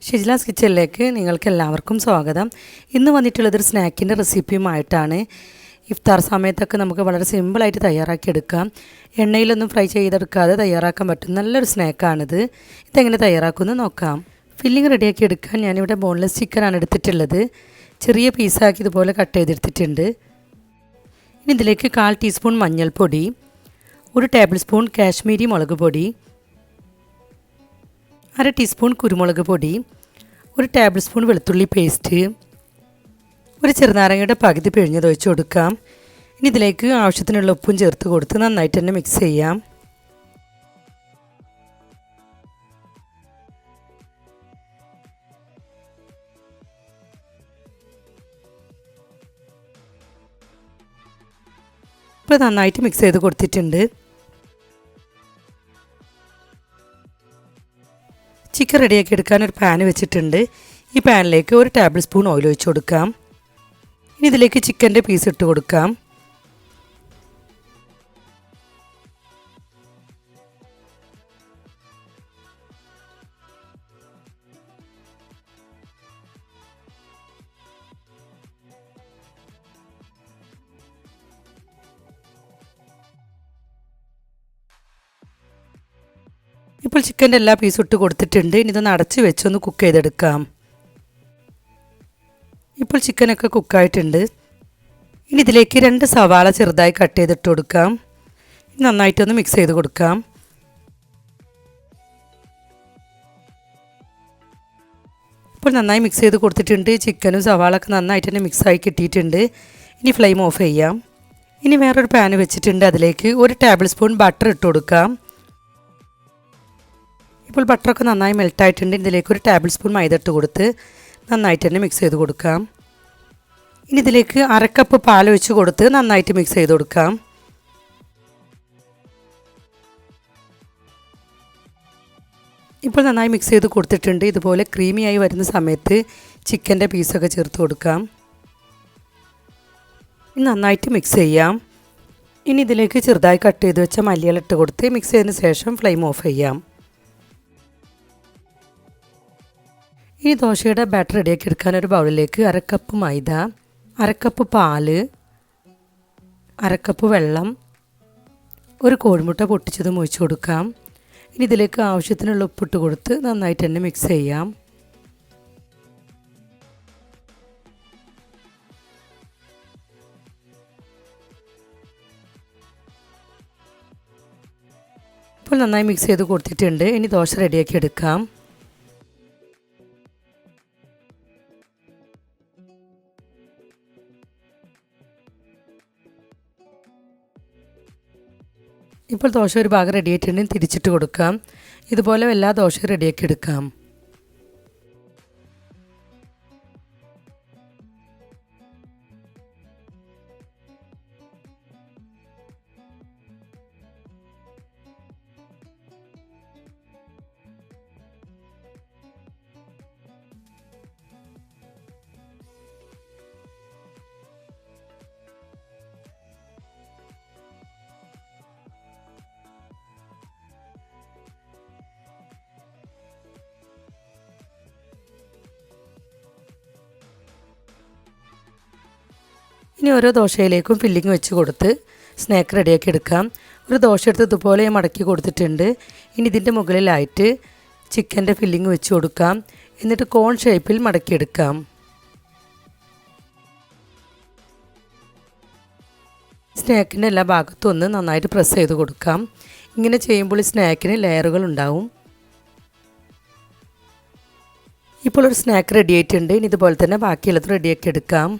ഷിജ്ലാസ് കിച്ചണിലേക്ക് നിങ്ങൾക്ക് എല്ലാവർക്കും സ്വാഗതം. ഇന്ന് വന്നിട്ടുള്ളതൊരു സ്നാക്കിൻ്റെ റെസിപ്പിയുമായിട്ടാണ്. ഇഫ്താർ സമയത്തൊക്കെ നമുക്ക് വളരെ സിമ്പിളായിട്ട് തയ്യാറാക്കിയെടുക്കാം. എണ്ണയിലൊന്നും ഫ്രൈ ചെയ്തെടുക്കാതെ തയ്യാറാക്കാൻ പറ്റും നല്ലൊരു സ്നാക്കാണിത്. ഇതെങ്ങനെ തയ്യാറാക്കുമെന്ന് നോക്കാം. ഫില്ലിങ് റെഡിയാക്കി എടുക്കാൻ ഞാനിവിടെ ബോൺലെസ് ചിക്കനാണ് എടുത്തിട്ടുള്ളത്. ചെറിയ പീസാക്കി ഇതുപോലെ കട്ട് ചെയ്തെടുത്തിട്ടുണ്ട്. ഇനി ഇതിലേക്ക് 1/4 ടീസ്പൂൺ മഞ്ഞൾപ്പൊടി, 1 ടേബിൾ സ്പൂൺ കാശ്മീരി മുളക് പൊടി, 1/2 ടീസ്പൂൺ കുരുമുളക് പൊടി, 1 ടേബിൾ സ്പൂൺ വെളുത്തുള്ളി പേസ്റ്റ്, ഒരു ചെറുനാരങ്ങയുടെ പകുതി പിഴിഞ്ഞത് ഒഴിച്ച് കൊടുക്കാം. ഇനി ഇതിലേക്ക് ആവശ്യത്തിനുള്ള ഉപ്പും ചേർത്ത് കൊടുത്ത് നന്നായിട്ട് തന്നെ മിക്സ് ചെയ്യാം. ഇപ്പോൾ നന്നായിട്ട് മിക്സ് ചെയ്ത് കൊടുത്തിട്ടുണ്ട്. ചിക്കൻ റെഡിയാക്കി എടുക്കാൻ ഒരു പാൻ വെച്ചിട്ടുണ്ട്. ഈ പാനിലേക്ക് 1 ടേബിൾ സ്പൂൺ ഓയിൽ ഒഴിച്ച് കൊടുക്കാം. ഇനി ഇതിലേക്ക് ചിക്കൻ്റെ പീസ് ഇട്ട് കൊടുക്കാം. ഇപ്പോൾ ചിക്കൻ്റെ എല്ലാ പീസും ഇട്ട് കൊടുത്തിട്ടുണ്ട്. ഇനി ഇതൊന്ന് അടച്ച് വെച്ചൊന്ന് കുക്ക് ചെയ്തെടുക്കാം. ഇപ്പോൾ ചിക്കനൊക്കെ കുക്കായിട്ടുണ്ട്. ഇനി ഇതിലേക്ക് 2 സവാള ചെറുതായി കട്ട് ചെയ്തിട്ട് കൊടുക്കാം. നന്നായിട്ടൊന്ന് മിക്സ് ചെയ്ത് കൊടുക്കാം. ഇപ്പോൾ നന്നായി മിക്സ് ചെയ്ത് കൊടുത്തിട്ടുണ്ട്. ചിക്കനും സവാളൊക്കെ നന്നായിട്ട് തന്നെ മിക്സായി കിട്ടിയിട്ടുണ്ട്. ഇനി ഫ്ലെയിം ഓഫ് ചെയ്യാം. ഇനി വേറൊരു പാൻ വെച്ചിട്ടുണ്ട്. അതിലേക്ക് 1 ടേബിൾ സ്പൂൺ ബട്ടർ ഇട്ട് കൊടുക്കാം. ഇപ്പോൾ ബട്ടറൊക്കെ നന്നായി മെൽട്ടായിട്ടുണ്ട്. ഇതിലേക്ക് 1 ടേബിൾ സ്പൂൺ മൈദ ഇട്ട് കൊടുത്ത് നന്നായിട്ട് തന്നെ മിക്സ് ചെയ്ത് കൊടുക്കാം. ഇനി ഇതിലേക്ക് 1/2 കപ്പ് പാൽ ഒഴിച്ച് കൊടുത്ത് നന്നായിട്ട് മിക്സ് ചെയ്ത് കൊടുക്കാം. ഇപ്പോൾ നന്നായി മിക്സ് ചെയ്ത് കൊടുത്തിട്ടുണ്ട്. ഇതുപോലെ ക്രീമിയായി വരുന്ന സമയത്ത് ചിക്കൻ്റെ പീസൊക്കെ ചേർത്ത് കൊടുക്കാം. ഇനി നന്നായിട്ട് മിക്സ് ചെയ്യാം. ഇനി ഇതിലേക്ക് ചെറുതായി കട്ട് ചെയ്ത് വെച്ച മല്ലിയില ഇട്ട് കൊടുത്ത് മിക്സ് ചെയ്തതിന് ശേഷം ഫ്ലെയിം ഓഫ് ചെയ്യാം. ഇനി ദോശയുടെ ബാറ്റർ റെഡിയാക്കി എടുക്കാൻ ഒരു ബൗളിലേക്ക് 1/2 കപ്പ് മൈദ, 1/2 കപ്പ് പാല്, 1/2 കപ്പ് വെള്ളം, ഒരു കോഴിമുട്ട പൊട്ടിച്ചതും ഒഴിച്ച് കൊടുക്കാം. ഇനി ഇതിലേക്ക് ആവശ്യത്തിനുള്ള ഉപ്പിട്ട് കൊടുത്ത് നന്നായിട്ട് തന്നെ മിക്സ് ചെയ്യാം. ഇപ്പോൾ നന്നായി മിക്സ് ചെയ്ത് കൊടുത്തിട്ടുണ്ട്. ഇനി ദോശ റെഡിയാക്കി എടുക്കാം. ഇപ്പോൾ ദോശ ഒരു ഭാഗം റെഡിയായിട്ടുണ്ടെങ്കിൽ തിരിച്ചിട്ട് കൊടുക്കാം. ഇതുപോലെ എല്ലാ ദോശയും റെഡിയാക്കി എടുക്കാം. ഇനി ഓരോ ദോശയിലേക്കും ഫില്ലിങ് വെച്ച് കൊടുത്ത് സ്നാക്ക് റെഡിയാക്കി എടുക്കാം. ഒരു ദോശ എടുത്ത് ഇതുപോലെ മടക്കി കൊടുത്തിട്ടുണ്ട്. ഇനി ഇതിൻ്റെ മുകളിലായിട്ട് ചിക്കൻ്റെ ഫില്ലിങ് വെച്ച് കൊടുക്കാം. എന്നിട്ട് കോൺ ഷേപ്പിൽ മടക്കിയെടുക്കാം. സ്നാക്കിൻ്റെ എല്ലാ ഭാഗത്തും ഒന്ന് നന്നായിട്ട് പ്രസ് ചെയ്ത് കൊടുക്കാം. ഇങ്ങനെ ചെയ്യുമ്പോൾ ഈ സ്നാക്കിന് ലെയറുകൾ ഉണ്ടാവും. ഇപ്പോൾ ഒരു സ്നാക്ക് റെഡി ആയിട്ടുണ്ട്. ഇനി ഇതുപോലെ തന്നെ ബാക്കിയുള്ളത് റെഡിയാക്കി എടുക്കാം.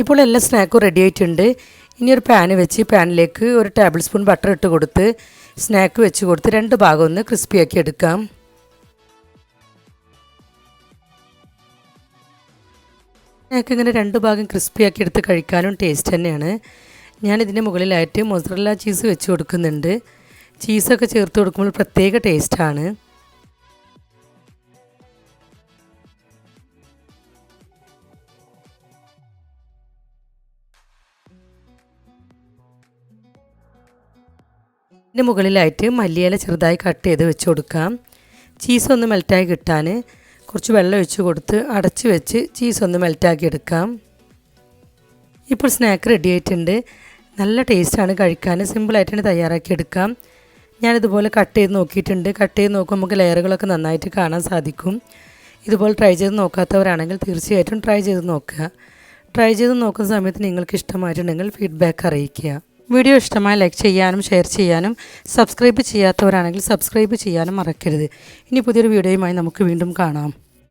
ഇപ്പോൾ എല്ലാ സ്നാക്കും റെഡി ആയിട്ടുണ്ട്. ഇനി ഒരു പാൻ വെച്ച് പാനിലേക്ക് ഒരു ടേബിൾ സ്പൂൺ ബട്ടർ ഇട്ട് കൊടുത്ത് സ്നാക്ക് വെച്ച് കൊടുത്ത് രണ്ട് ഭാഗം ഒന്ന് ക്രിസ്പിയാക്കി എടുക്കാം. സ്നാക്ക് ഇങ്ങനെ രണ്ട് ഭാഗം ക്രിസ്പിയാക്കി എടുത്ത് കഴിക്കാനും ടേസ്റ്റ് തന്നെയാണ്. ഞാനിതിൻ്റെ മുകളിലായിട്ട് മൊസറല്ല ചീസ് വെച്ച് കൊടുക്കുന്നുണ്ട്. ചീസൊക്കെ ചേർത്ത് കൊടുക്കുമ്പോൾ പ്രത്യേക ടേസ്റ്റാണ്. ഇതിൻ്റെ മുകളിലായിട്ട് മല്ലിയില ചെറുതായി കട്ട് ചെയ്ത് വെച്ച് കൊടുക്കാം. ചീസ് ഒന്ന് മെൽറ്റായി കിട്ടാൻ കുറച്ച് വെള്ളം ഒഴിച്ച് കൊടുത്ത് അടച്ച് വെച്ച് ചീസ് ഒന്ന് മെൽറ്റാക്കി എടുക്കാം. ഇപ്പോൾ സ്നാക്ക് റെഡി ആയിട്ടുണ്ട്. നല്ല ടേസ്റ്റാണ് കഴിക്കാൻ. സിമ്പിളായിട്ടാണ് തയ്യാറാക്കി എടുക്കാം. ഞാനിതുപോലെ കട്ട് ചെയ്ത് നോക്കിയിട്ടുണ്ട്. കട്ട് ചെയ്ത് നോക്കുമ്പോൾ നമുക്ക് ലെയറുകളൊക്കെ നന്നായിട്ട് കാണാൻ സാധിക്കും. ഇതുപോലെ ട്രൈ ചെയ്ത് നോക്കാത്തവരാണെങ്കിൽ തീർച്ചയായിട്ടും ട്രൈ ചെയ്ത് നോക്കുക. ട്രൈ ചെയ്ത് നോക്കുന്ന സമയത്ത് നിങ്ങൾക്ക് ഇഷ്ടമായിട്ടുണ്ടെങ്കിൽ ഫീഡ്ബാക്ക് അറിയിക്കുക. വീഡിയോ ഇഷ്ടമായി ലൈക്ക് ചെയ്യാനും ഷെയർ ചെയ്യാനും സബ്സ്ക്രൈബ് ചെയ്യാത്തവരാണെങ്കിൽ സബ്സ്ക്രൈബ് ചെയ്യാനും മറക്കരുത്. ഇനി പുതിയൊരു വീഡിയോയുമായി നമുക്ക് വീണ്ടും കാണാം.